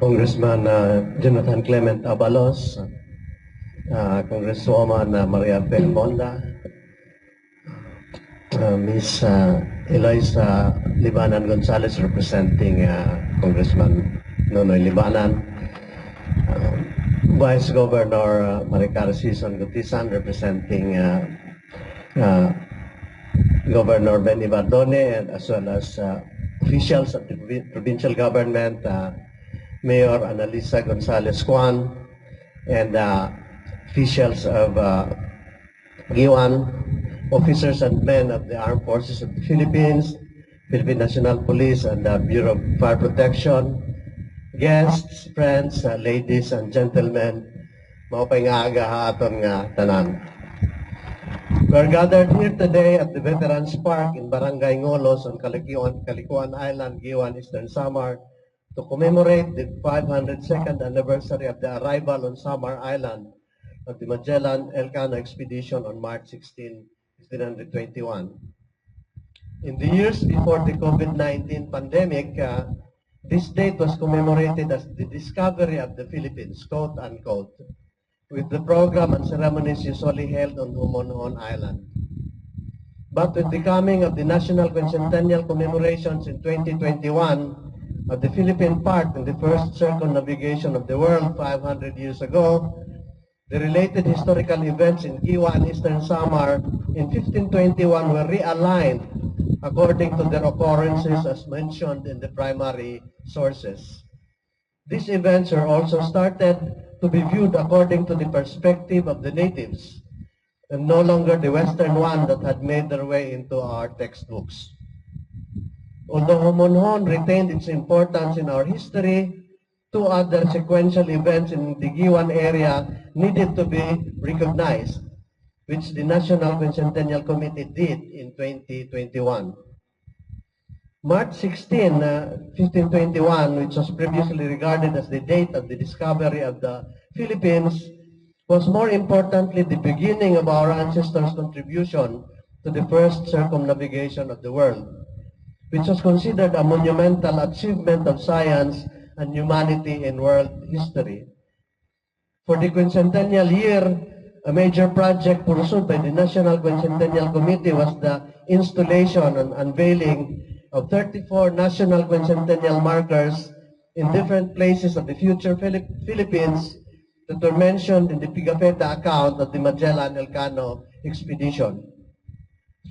Congressman Jonathan Clement Abalos, Congresswoman Maria Belmonda, Ms. Eloisa Libanan Gonzalez representing Congressman Nonoy Libanan, Vice Governor Maricar Sison Gutisan representing Governor Benny Bardone, and as well as officials of the provincial government, Mayor Analisa Gonzalez Juan, and officials of Giwan, officers and men of the Armed Forces of the Philippines, Philippine National Police, and the Bureau of Fire Protection, guests, friends, ladies and gentlemen, maupay nga aga ha aton nga tanan. We are gathered here today at the Veterans Park in Barangay Ngolos on Calikuan Island, Giwan, Eastern Samar, to commemorate the 502nd anniversary of the arrival on Samar Island of the Magellan Elcano expedition on March 16, 1521. In the years before the COVID-19 pandemic, this date was commemorated as the discovery of the Philippines, quote unquote, with the program and ceremonies usually held on Homonhon Island. But with the coming of the National Quincentennial commemorations in 2021, of the Philippine part in the first circumnavigation of the world 500 years ago, the related historical events in Giwan, Eastern Samar in 1521 were realigned according to their occurrences as mentioned in the primary sources. These events are also started to be viewed according to the perspective of the natives, and no longer the Western one that had made their way into our textbooks. Although Homonhon retained its importance in our history, two other sequential events in the Giwan area needed to be recognized, which the National Quincentennial Committee did in 2021. March 16, 1521, which was previously regarded as the date of the discovery of the Philippines, was more importantly the beginning of our ancestors' contribution to the first circumnavigation of the world, which was considered a monumental achievement of science and humanity in world history. For the quincentennial year, a major project pursued by the National Quincentennial Committee was the installation and unveiling of 34 national quincentennial markers in different places of the future Philippines that were mentioned in the Pigafetta account of the Magellan Elcano expedition.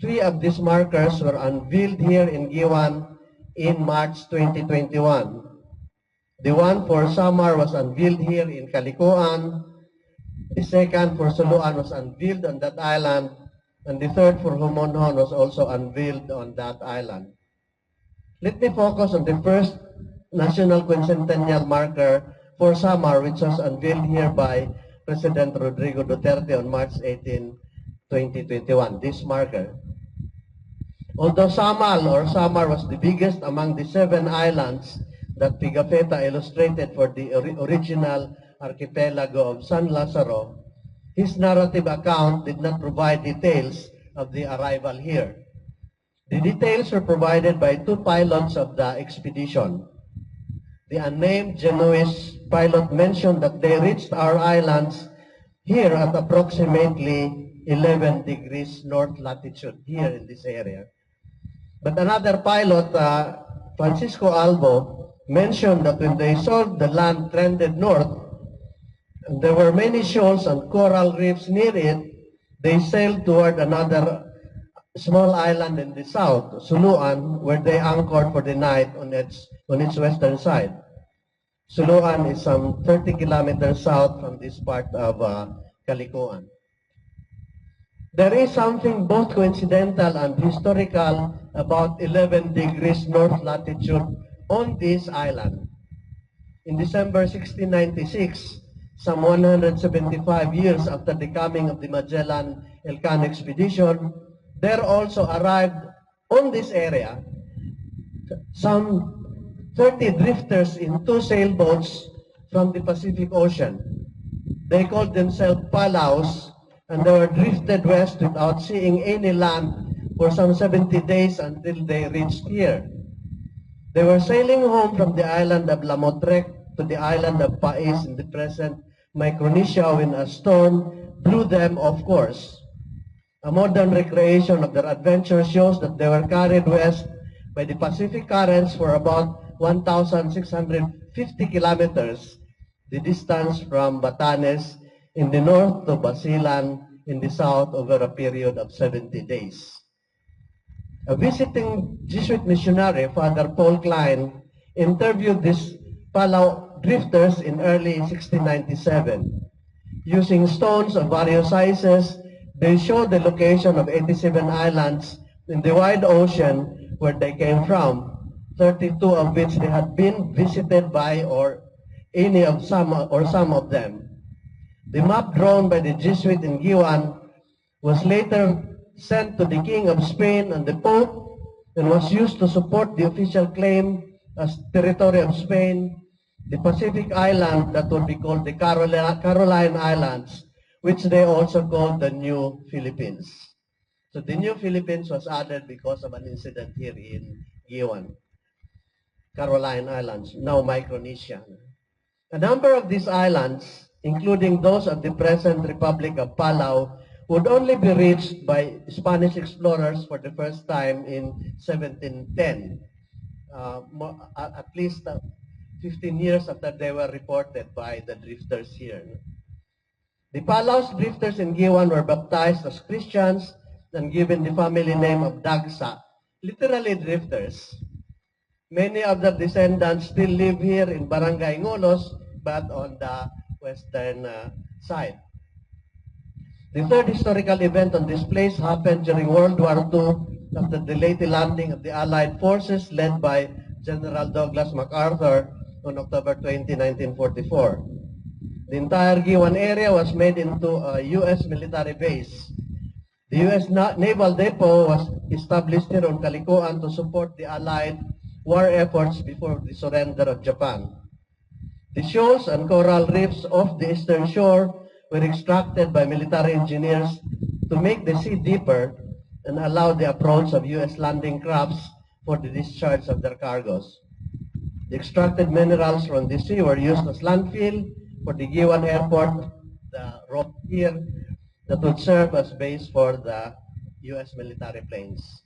3 of these markers were unveiled here in Giwan in March 2021. The one for Samar was unveiled here in Calikuan. The second for Suluan was unveiled on that island. And the third for Homonhon was also unveiled on that island. Let me focus on the first national quincentennial marker for Samar, which was unveiled here by President Rodrigo Duterte on March 18, 2021, this marker. Although Samar was the biggest among the 7 islands that Pigafetta illustrated for the original archipelago of San Lazaro, his narrative account did not provide details of the arrival here. The details were provided by 2 pilots of the expedition. The unnamed Genoese pilot mentioned that they reached our islands here at approximately 11 degrees north latitude, here in this area. But another pilot, Francisco Albo, mentioned that when they saw the land trended north, and there were many shoals and coral reefs near it, they sailed toward another small island in the south, Suluan, where they anchored for the night on its western side. Suluan is some 30 kilometers south from this part of Calikuan. There is something both coincidental and historical about 11 degrees north latitude on this island. In December 1696, some 175 years after the coming of the Magellan Elcano expedition, there also arrived on this area some 30 drifters in 2 sailboats from the Pacific Ocean. They called themselves Palaos, and they were drifted west without seeing any land for some 70 days until they reached here. They were sailing home from the island of Lamotrec to the island of Pais in the present Micronesia when a storm blew them off course. A modern recreation of their adventure shows that they were carried west by the Pacific currents for about 1,650 kilometers, the distance from Batanes in the north to Basilan in the south over a period of 70 days. A visiting Jesuit missionary, Father Paul Klein, interviewed these Palau drifters in early 1697. Using stones of various sizes, they showed the location of 87 islands in the wide ocean where they came from, 32 of which they had been visited by or some of them. The map drawn by the Jesuit in Giwan was later sent to the King of Spain and the Pope and was used to support the official claim as territory of Spain, the Pacific island that would be called the Caroline Islands, which they also called the New Philippines. So the New Philippines was added because of an incident here in Giwan, Caroline Islands, now Micronesia. A number of these islands, including those of the present Republic of Palau, would only be reached by Spanish explorers for the first time in 1710, at least 15 years after they were reported by the drifters here. The Palau's drifters in Giwan were baptized as Christians and given the family name of Dagsa, literally drifters. Many of their descendants still live here in Barangay Ngolos, but on the western side. The third historical event on this place happened during World War II after the late landing of the Allied forces led by General Douglas MacArthur on October 20, 1944. The entire Giwan area was made into a U.S. military base. The U.S. Naval Depot was established here on Kalikuan to support the Allied war efforts before the surrender of Japan. The shoals and coral reefs off the eastern shore were extracted by military engineers to make the sea deeper and allow the approach of U.S. landing crafts for the discharge of their cargoes. The extracted minerals from the sea were used as landfill for the Giwan Airport, the road here, that would serve as base for the U.S. military planes.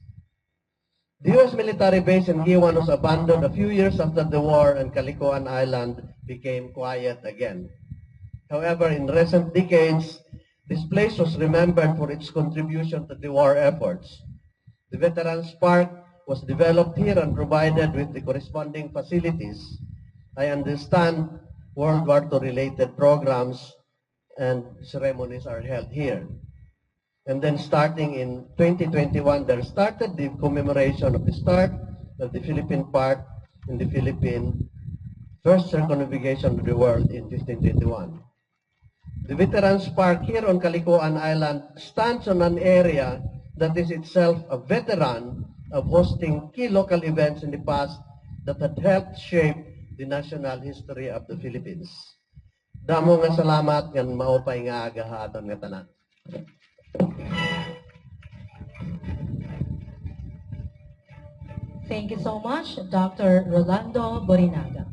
The U.S. military base in Giwan was abandoned a few years after the war and Kalikuan Island became quiet again. However, in recent decades, this place was remembered for its contribution to the war efforts. The Veterans Park was developed here and provided with the corresponding facilities. I understand World War II related programs and ceremonies are held here. And then starting in 2021, there started the commemoration of the start of the Philippine part in the Philippine first circumnavigation of the world in 1521. The Veterans Park here on Kalikuan Island stands on an area that is itself a veteran of hosting key local events in the past that had helped shape the national history of the Philippines. Damo nga salamat nga maupay nga agahaton nga tanan. Thank you so much, Dr. Rolando Borrinaga.